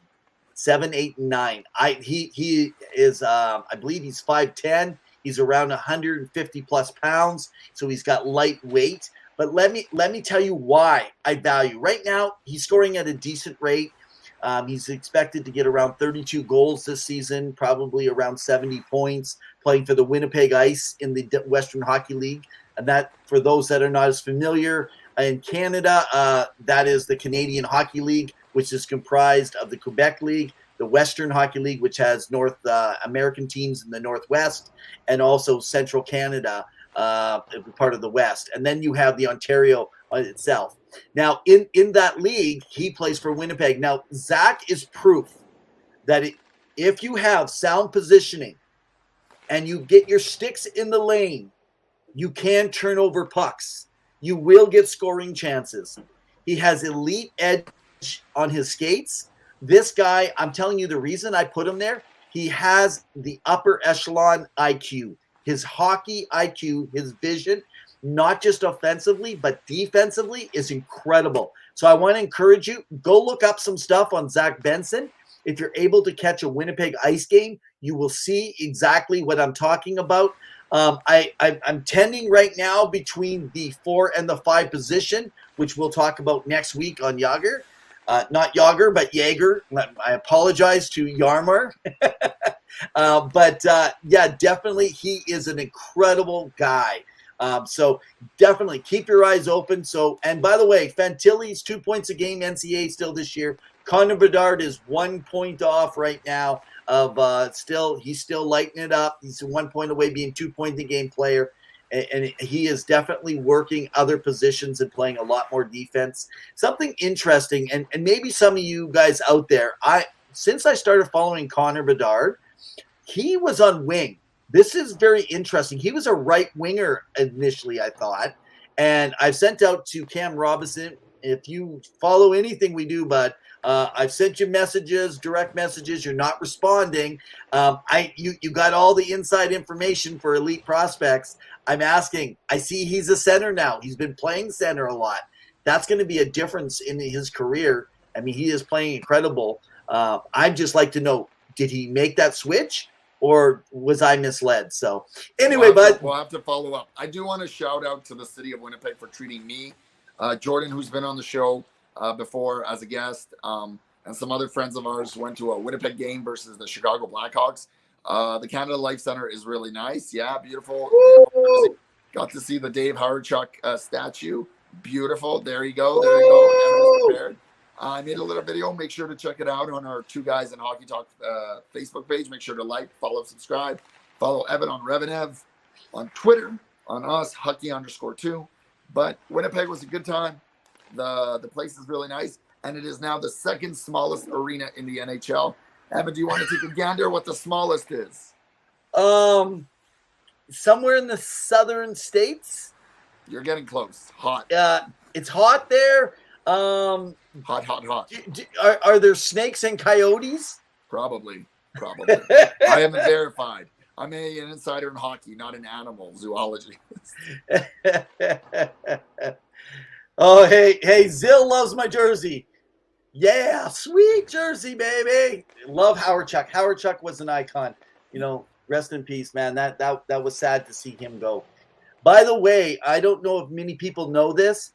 7, 8, and 9. He is, I believe he's 5'10". He's around 150 plus pounds, so he's got light weight. But let me tell you why I value. Right now, he's scoring at a decent rate. He's expected to get around 32 goals this season, probably around 70 points, playing for the Winnipeg Ice in the Western Hockey League. And that, for those that are not as familiar, in Canada, that is the Canadian Hockey League, which is comprised of the Quebec League, the Western Hockey League, which has North American teams in the Northwest, and also Central Canada, part of the West. And then you have the Ontario itself. Now, in that league, he plays for Winnipeg. Now, Zach is proof that if you have sound positioning and you get your sticks in the lane, you can turn over pucks. You will get scoring chances. He has elite edge on his skates. This guy, I'm telling you the reason I put him there, he has the upper echelon IQ. His hockey IQ, his vision, not just offensively, but defensively, is incredible. So I want to encourage you, go look up some stuff on Zach Benson. If you're able to catch a Winnipeg Ice game, you will see exactly what I'm talking about. I'm tending right now between the 4 and the 5 position, which we'll talk about next week on Yager. Not Yager, but Jaeger. I apologize to Yarmar. Yeah, definitely he is an incredible guy. So definitely keep your eyes open. So, and by the way, Fantilli's 2 points a game NCAA still this year. Connor Bedard is 1 point off right now of he's still lighting it up. He's 1 point away being 2 point a game player. And he is definitely working other positions and playing a lot more defense. Something interesting, and maybe some of you guys out there, since I started following Connor Bedard, he was on wing. This is very interesting. He was a right winger initially, I thought. And I've sent out to Cam Robinson, if you follow anything we do, but I've sent you messages, direct messages. You're not responding. You got all the inside information for elite prospects. I'm asking. I see he's a center now. He's been playing center a lot. That's going to be a difference in his career. I mean, he is playing incredible. I'd just like to know, did he make that switch, or was I misled? So anyway, we'll have to follow up. I do want to shout out to the city of Winnipeg for treating me, Jordan, who's been on the show before as a guest, and some other friends of ours went to a Winnipeg game versus the Chicago Blackhawks. The Canada Life Center is really nice. Yeah, beautiful. Got to see the Dave Howardchuk statue. Beautiful. There you go. There you go. I made a little video. Make sure to check it out on our Two Guys in Hockey Talk Facebook page. Make sure to like, follow, subscribe. Follow Evan on Rev and Ev, on Twitter, on us, Hucky_2. But Winnipeg was a good time. The place is really nice, and it is now the second smallest arena in the NHL. Evan, do you want to take a gander what the smallest is? Somewhere in the southern states. You're getting close. Hot. It's hot there. Hot. Are there snakes and coyotes? Probably. I haven't verified. I'm an insider in hockey, not in animal zoology. Oh, hey, Zill loves my jersey. Yeah, sweet jersey, baby. Love Howardchuk. Howardchuk was an icon. You know, rest in peace, man. That was sad to see him go. By the way, I don't know if many people know this.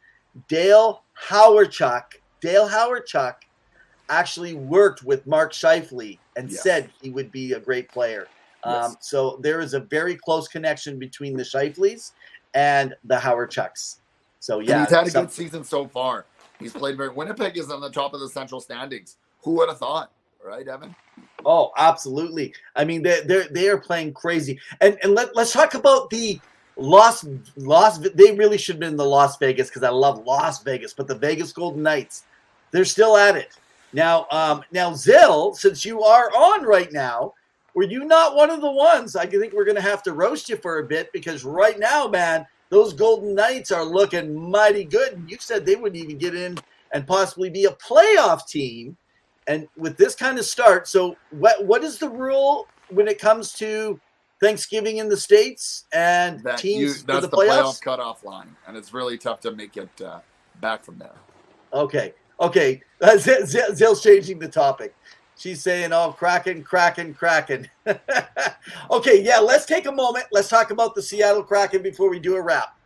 Dale Howardchuk actually worked with Mark Scheifele and said he would be a great player. So there is a very close connection between the Scheifeles and the Howardchuks. So yeah, and he's had a good season so far. He's played very. Winnipeg is on the top of the Central standings. Who would have thought, right, Evan? Oh, absolutely. I mean, they are playing crazy. And let's talk about the Las. They really should have been the Las Vegas, because I love Las Vegas, but the Vegas Golden Knights, they're still at it. Now, Zill, since you are on right now, were you not one of the ones? I think we're going to have to roast you for a bit, because right now, man, those Golden Knights are looking mighty good. And you said they wouldn't even get in and possibly be a playoff team. And with this kind of start, so what is the rule when it comes to Thanksgiving in the States and teams for that's the playoffs? Playoff cutoff line, and it's really tough to make it back from there. Okay. Zill's changing the topic. She's saying, "Oh, Kraken." Okay, yeah. Let's take a moment. Let's talk about the Seattle Kraken before we do a wrap.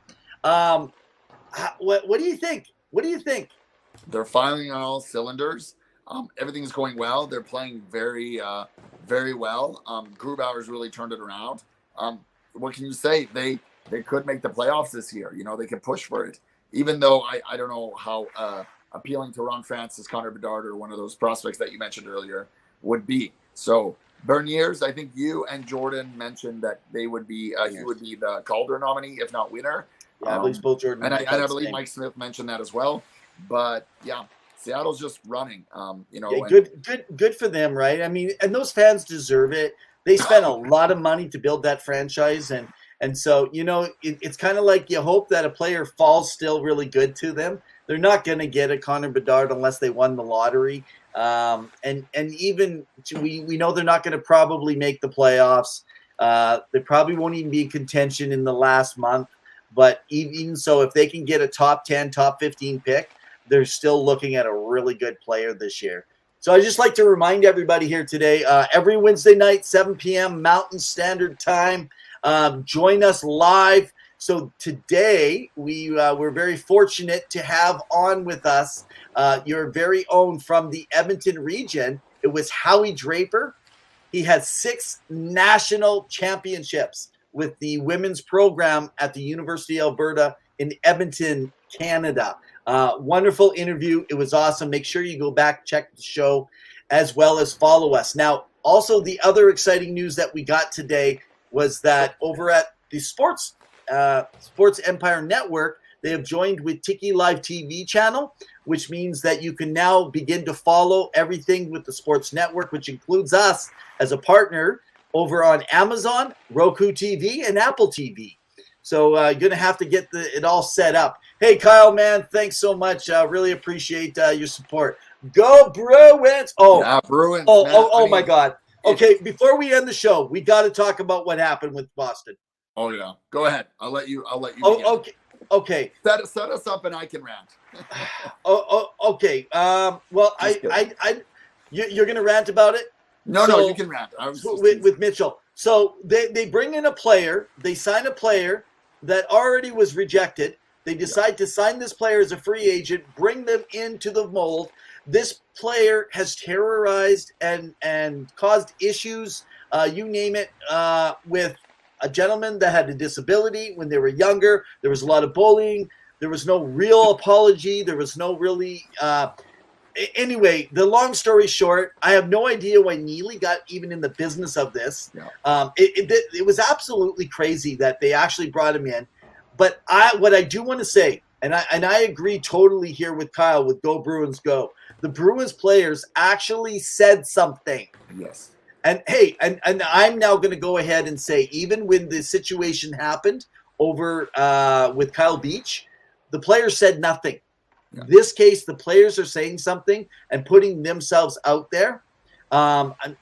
What do you think? What do you think? They're firing on all cylinders. Everything's going well. They're playing very, very well. Grubauer's really turned it around. What can you say? They could make the playoffs this year. You know, they can push for it. Even though I don't know how appealing to Ron Francis, Connor Bedard, or one of those prospects that you mentioned earlier would be. So Berniers, I think you and Jordan mentioned that they would be he would be the Calder nominee, if not winner. Yeah, I believe both Jordan and I believe Mike Smith mentioned that as well. But yeah. Seattle's just running, Yeah, good for them, right? I mean, and those fans deserve it. They spent a lot of money to build that franchise, and so it's kind of like you hope that a player falls still really good to them. They're not going to get a Connor Bedard unless they won the lottery, and even we know they're not going to probably make the playoffs. They probably won't even be in contention in the last month. But even so, if they can get a top 10, top 15 pick, they're still looking at a really good player this year. So I just like to remind everybody here today, every Wednesday night, 7 p.m. Mountain Standard Time, join us live. So today we're very fortunate to have on with us your very own from the Edmonton region. It was Howie Draper. He has 6 national championships with the women's program at the University of Alberta in Edmonton, Canada. Wonderful interview. It was awesome. Make sure you go back, check the show, as well as follow us. Now, also the other exciting news that we got today was that over at the Sports Empire Network, they have joined with Tiki Live TV channel, which means that you can now begin to follow everything with the Sports Network, which includes us as a partner over on Amazon, Roku TV, and Apple TV. So you're going to have to get it all set up. Hey, Kyle, man, thanks so much. Really appreciate your support. Go Bruins! Oh, yeah, Bruins. My God. Okay, before we end the show, we got to talk about what happened with Boston. Oh yeah, go ahead. I'll let you. Oh, begin. Okay. Set us up, and I can rant. Okay. Well, you're going to rant about it? No, you can rant. With Mitchell. So they bring in a player. They sign a player that already was rejected. They decide to sign this player as a free agent, bring them into the mold. This player has terrorized and caused issues, you name it, with a gentleman that had a disability when they were younger. There was a lot of bullying. There was no real apology. There was no really anyway, the long story short, I have no idea why Neely got even in the business of this. Yeah. It was absolutely crazy that they actually brought him in. But what I do want to say, and I agree totally here with Kyle with Go Bruins Go. The Bruins players actually said something. Yes. And hey, and I'm now going to go ahead and say, even when the situation happened over with Kyle Beach, the players said nothing. Yeah. This case, the players are saying something and putting themselves out there.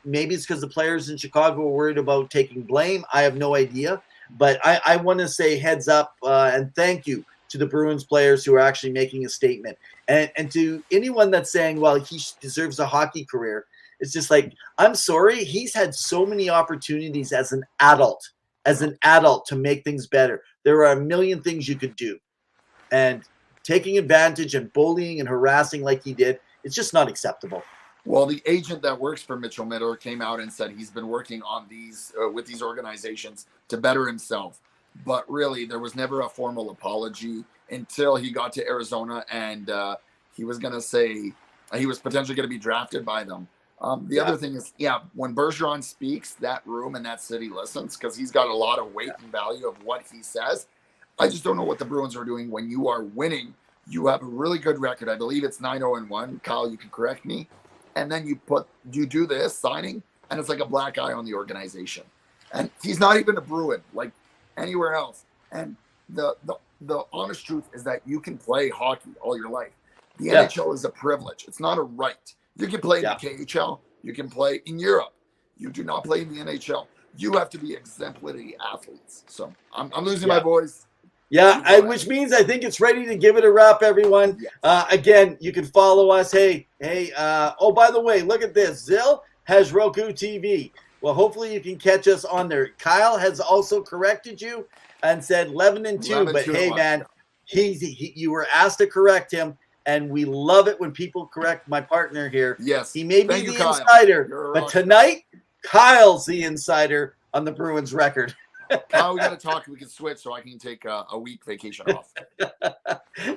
Maybe it's because the players in Chicago were worried about taking blame. I have no idea. But I want to say heads up and thank you to the Bruins players who are actually making a statement. And to anyone that's saying, well, he deserves a hockey career, it's just like, I'm sorry. He's had so many opportunities as an adult to make things better. There are a million things you could do. And taking advantage and bullying and harassing like he did, it's just not acceptable. Well, the agent that works for Mitchell Miller came out and said he's been working on these with these organizations to better himself. But really, there was never a formal apology until he got to Arizona and he was going to say he was potentially going to be drafted by them. The other thing is, when Bergeron speaks, that room and that city listens because he's got a lot of weight and value of what he says. I just don't know what the Bruins are doing when you are winning. You have a really good record. I believe it's 9-0-1. Kyle, you can correct me. And then you do this signing, and it's like a black eye on the organization. And he's not even a Bruin like anywhere else. And the honest truth is that you can play hockey all your life. The NHL is a privilege. It's not a right. You can play in the KHL. You can play in Europe. You do not play in the NHL. You have to be exemplary athletes. So I'm losing my voice. Yeah, which means I think it's ready to give it a wrap, everyone. Yes. Again, you can follow us. Hey, oh, by the way, look at this. Zill has Roku TV. Well, hopefully you can catch us on there. Kyle has also corrected you and said 11-2. But hey, man, you were asked to correct him. And we love it when people correct my partner here. Yes. He may be the insider, but tonight, Kyle's the insider on the Bruins record. Kyle, we got to talk. We can switch so I can take a week vacation off.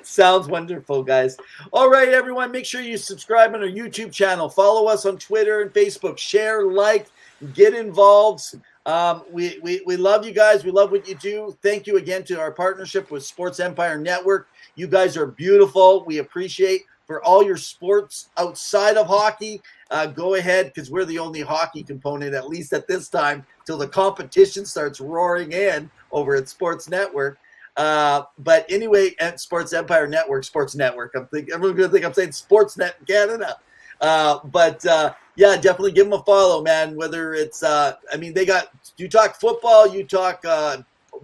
Sounds wonderful, guys. All right, everyone, make sure you subscribe on our YouTube channel. Follow us on Twitter and Facebook. Share, like, get involved. We love you guys. We love what you do. Thank you again to our partnership with Sports Empire Network. You guys are beautiful. We appreciate for all your sports outside of hockey. Go ahead, because we're the only hockey component, at least at this time, till the competition starts roaring in over at Sports Network. But anyway, at Sports Empire Network, Sports Network. Everyone's going to think I'm saying Sportsnet Canada. Yeah, definitely give them a follow, man. Whether it's, you talk football, you talk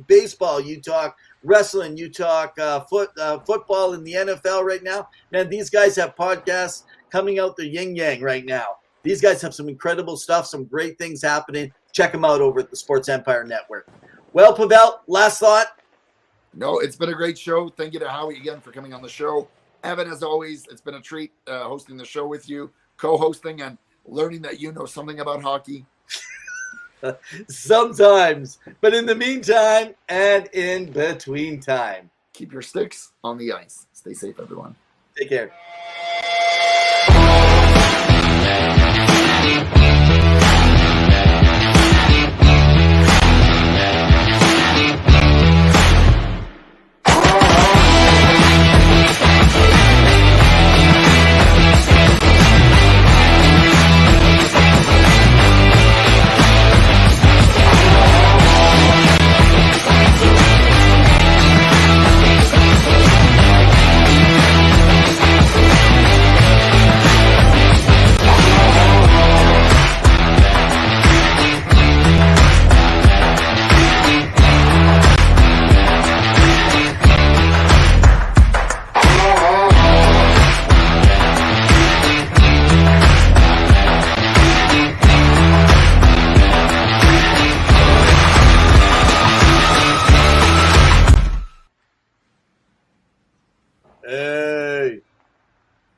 baseball, you talk wrestling, you talk football in the NFL right now. Man, these guys have podcasts coming out the yin yang right now. These guys have some incredible stuff, some great things happening. Check them out over at the Sports Empire Network. Well, Pavel, last thought? No, it's been a great show. Thank you to Howie again for coming on the show. Evan, as always, it's been a treat hosting the show with you, co-hosting and learning that you know something about hockey. Sometimes, but in the meantime and in between time, keep your sticks on the ice. Stay safe, everyone. Take care.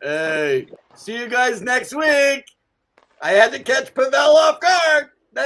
Hey, see you guys next week. I had to catch Pavel off guard.